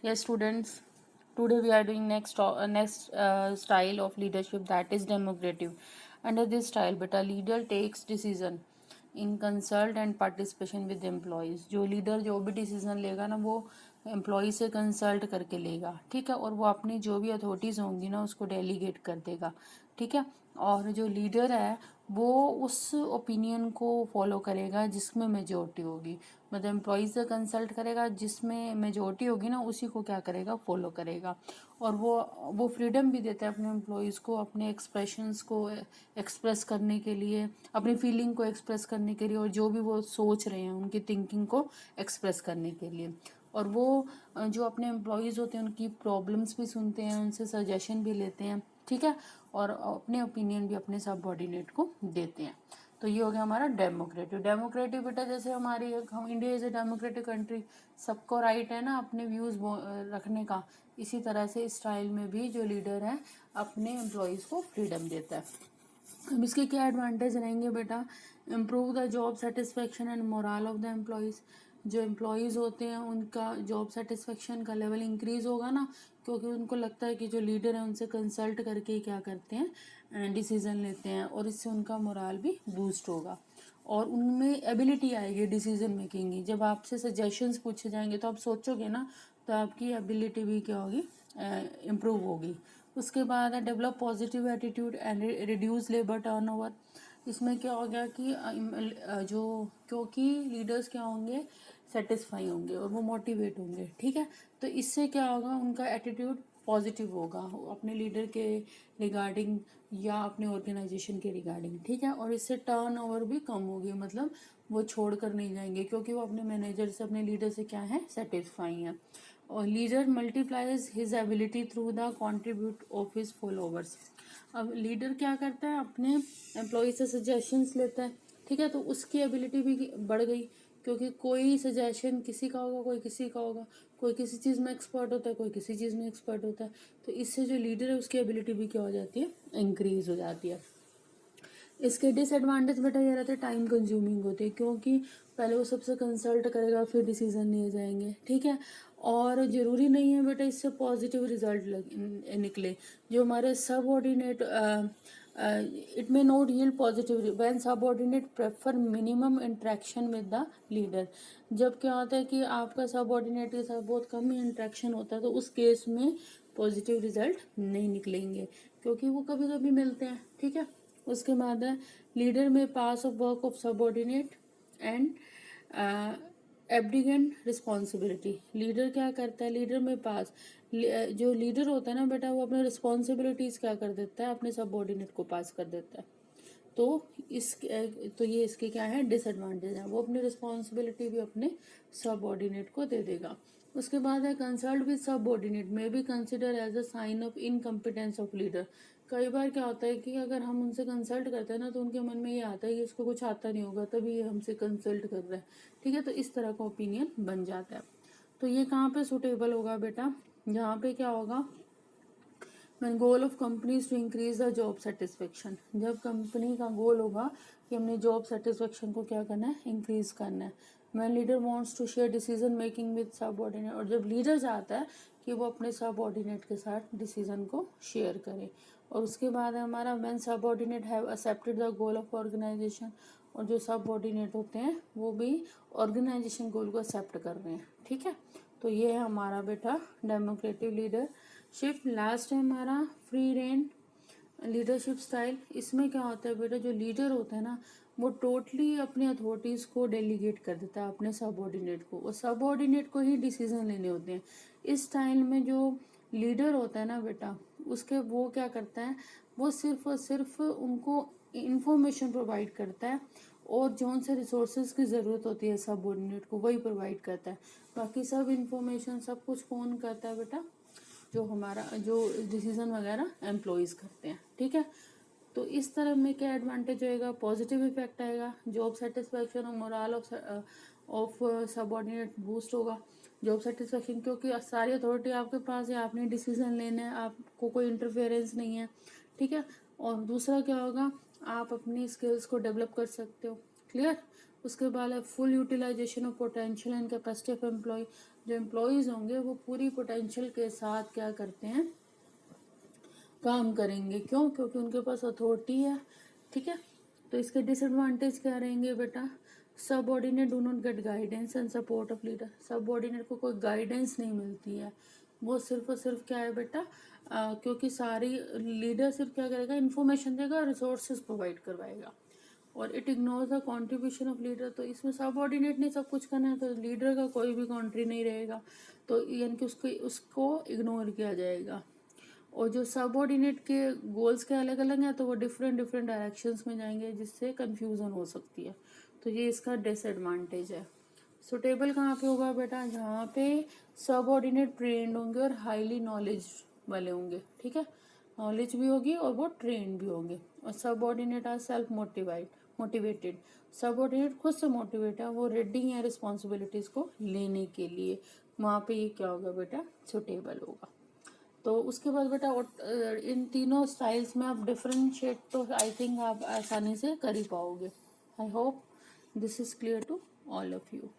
Yes, students. Today we are doing next style of leadership, that is democratic. Under this style, beta leader takes decision in consult and participation with employees. जो leader जो भी decision लेगा ना वो employ से consult करके लेगा, ठीक है, और वो अपनी जो भी अथॉरिटीज़ होंगी ना उसको डेलीगेट कर देगा, ठीक है। और जो लीडर है वो उस ओपिनियन को फॉलो करेगा जिसमें मेजोरिटी होगी, मतलब एम्प्लॉय से कंसल्ट करेगा, जिसमें मेजोरिटी होगी ना उसी को क्या करेगा, फॉलो करेगा। और वो फ्रीडम भी देता है अपने एम्प्लॉयज़ को अपने एक्सप्रेशंस को एक्सप्रेस करने के लिए, अपनी फीलिंग को एक्सप्रेस करने के लिए, और जो भी वो सोच रहे हैं उनकी थिंकिंग को एक्सप्रेस करने के लिए। और वो जो अपने एम्प्लॉयज़ होते हैं उनकी प्रॉब्लम्स भी सुनते हैं, उनसे सजेशन भी लेते हैं, ठीक है, और अपने ओपिनियन भी अपने सबऑर्डिनेट को देते हैं। तो ये हो गया हमारा डेमोक्रेटिक। डेमोक्रेटिक बेटा जैसे हमारी हम India is a democratic country, सबको राइट है ना अपने व्यूज़ रखने का, इसी तरह से इस स्टाइल में भी जो लीडर है अपने एम्प्लॉयज़ को फ्रीडम देता है। अब इसके क्या एडवांटेज रहेंगे बेटा, improve the job satisfaction and moral of the employees. जो एम्प्लॉयज़ होते हैं उनका जॉब सेटिस्फेक्शन का लेवल इंक्रीज होगा ना, क्योंकि उनको लगता है कि जो लीडर है उनसे कंसल्ट करके ही क्या करते हैं, डिसीज़न लेते हैं, और इससे उनका मोरल भी बूस्ट होगा और उनमें एबिलिटी आएगी डिसीजन मेकिंग की। जब आपसे सजेशंस पूछे जाएंगे तो आप सोचोगे ना, तो आपकी एबिलिटी भी क्या होगी, इम्प्रूव होगी। उसके बाद है develop positive attitude and reduce labour turnover. इसमें क्या हो गया कि जो क्योंकि लीडर्स क्या होंगे, सेटिस्फाई होंगे और वो मोटिवेट होंगे, ठीक है। तो इससे क्या होगा, उनका एटीट्यूड पॉजिटिव होगा अपने लीडर के रिगार्डिंग या अपने ऑर्गेनाइजेशन के रिगार्डिंग, ठीक है। और इससे टर्न ओवर भी कम होगी, मतलब वो छोड़ कर नहीं जाएंगे क्योंकि वो अपने मैनेजर से अपने लीडर से क्या है, सेटिस्फाई है। और leader multiplies his ability through the contribute of his followers. अब लीडर क्या करता है, अपने एम्प्लॉय से सजेशंस लेता है, ठीक है, तो उसकी एबिलिटी भी बढ़ गई, क्योंकि कोई सजेशन किसी का होगा, कोई किसी का होगा, कोई किसी चीज़ में एक्सपर्ट होता है, कोई किसी चीज़ में एक्सपर्ट होता है। तो इससे जो लीडर है उसकी एबिलिटी भी क्या हो जाती है, इंक्रीज हो जाती है। इसके डिसएडवांटेज बेटा ये रहते हैं, टाइम कंज्यूमिंग होते हैं, क्योंकि पहले वो सबसे कंसल्ट करेगा फिर डिसीजन लिए जाएंगे, ठीक है। और ज़रूरी नहीं है बेटा इससे पॉजिटिव रिजल्ट निकले। जो हमारे subordinate it may not yield positive when subordinate prefer minimum interaction with the leader. जब क्या होता है कि आपका सबऑर्डिनेट के साथ बहुत कम ही इंटरेक्शन होता है, तो उस केस में पॉजिटिव रिजल्ट नहीं निकलेंगे, क्योंकि वो कभी कभी मिलते हैं, ठीक है। उसके बाद है लीडर में pass of work of subordinate and abdicate responsibility. Leader क्या करता है, लीडर में पास जो लीडर होता है ना बेटा वो अपने रिस्पॉन्सिबिलिटीज क्या कर देता है, अपने सबऑर्डिनेट को पास कर देता है। तो इस तो ये इसके क्या है, डिसएडवांटेज है। वो अपनी रिस्पॉन्सिबिलिटी भी अपने सबऑर्डिनेट को दे देगा। उसके बाद है consult with subordinate may be consider as a sign of incompetence of leader. कई बार क्या होता है कि अगर हम उनसे कंसल्ट करते हैं ना तो उनके मन में ये आता है कि इसको कुछ आता नहीं होगा तभी ये हमसे कंसल्ट कर रहा है, ठीक है, तो इस तरह का ओपिनियन बन जाता है। तो ये कहाँ पे सुटेबल होगा बेटा, जहाँ पे क्या होगा, when goal of company is to increase the job satisfaction। जब कंपनी का गोल होगा कि हमने जॉब सेटिस्फेक्शन को क्या करना है, इंक्रीज करना है। when leader wants to share decision making with subordinate, और जब लीडर चाहता है कि वो अपने सबऑर्डिनेट के साथ डिसीजन को शेयर करे। और उसके बाद है हमारा when subordinate have accepted the goal of organization, और जो सबऑर्डिनेट होते हैं वो भी ऑर्गेनाइजेशन गोल को एक्सेप्ट कर रहे हैं, ठीक है। तो ये है हमारा बेटा डेमोक्रेटिक लीडरशिप। लास्ट है हमारा फ्री रेन लीडरशिप स्टाइल। इसमें क्या होता है बेटा, जो लीडर होता है ना वो टोटली अपनी अथॉरिटीज़ को डेलीगेट कर देता है अपने सबऑर्डिनेट को, और सबऑर्डिनेट को ही डिसीजन लेने होते हैं। इस स्टाइल में जो लीडर होता है ना बेटा उसके वो क्या करता है, वो सिर्फ और सिर्फ उनको इंफॉर्मेशन प्रोवाइड करता है, और जो उनसे रिसोर्सेज की ज़रूरत होती है सबऑर्डिनेट को वही प्रोवाइड करता है। बाकी सब इंफॉर्मेशन सब कुछ कौन करता है बेटा, जो हमारा जो डिसीजन वगैरह एम्प्लॉयज़ करते हैं, ठीक है। तो इस तरह में क्या एडवांटेज होएगा, पॉजिटिव इफेक्ट आएगा, जॉब सेटिस्फैक्शन और मोरल ऑफ सबऑर्डिनेट बूस्ट होगा। जॉब सेटिस्फैक्शन क्योंकि सारी अथॉरिटी आपके पास है, आपने डिसीजन लेना है, आपको कोई इंटरफेरेंस नहीं है, ठीक है। और दूसरा क्या होगा, आप अपनी स्किल्स को डेवलप कर सकते हो, क्लियर। उसके बाद है full utilisation of potential and capacity of employ. जो एम्प्लॉयज़ होंगे वो पूरी पोटेंशियल के साथ क्या करते हैं, काम करेंगे। क्यों? क्योंकि उनके पास अथॉरिटी है। ठीक है, तो इसके डिसएडवांटेज क्या रहेंगे बेटा? Subordinate do not gate guidance and support of leader. Subordinate को कोई गाइडेंस नहीं मिलती है, वो सिर्फ और सिर्फ क्या है बेटा, क्योंकि सारी लीडर सिर्फ क्या करेगा, इन्फॉर्मेशन देगा, रिसोर्सेज प्रोवाइड करवाएगा, और it ignores the contribution of leader. तो इसमें सबऑर्डिनेट ने सब कुछ करना है, तो लीडर का कोई भी कंट्री नहीं रहेगा, तो यानी कि उसको इग्नोर किया जाएगा। और जो सबऑर्डिनेट के गोल्स के अलग अलग हैं, तो वो डिफरेंट डिफरेंट डायरेक्शंस में जाएंगे, जिससे कंफ्यूजन हो सकती है। तो ये इसका डिसएडवांटेज है। सुटेबल कहाँ पे होगा बेटा? जहाँ पे सबऑर्डिनेट ट्रेंड होंगे और हाईली नॉलेज वाले होंगे। ठीक है, नॉलेज भी होगी और वो ट्रेंड भी होंगे। और subordinate are self motivated. Subordinate खुद से मोटिवेट है, वो रेडी है रिस्पॉन्सिबिलिटीज को लेने के लिए। वहाँ पे ये क्या होगा बेटा? सुटेबल होगा। तो उसके बाद बेटा इन तीनों स्टाइल्स में आप डिफरेंशिएट तो आई थिंक आप आसानी से कर ही पाओगे। I hope this is clear to all of you.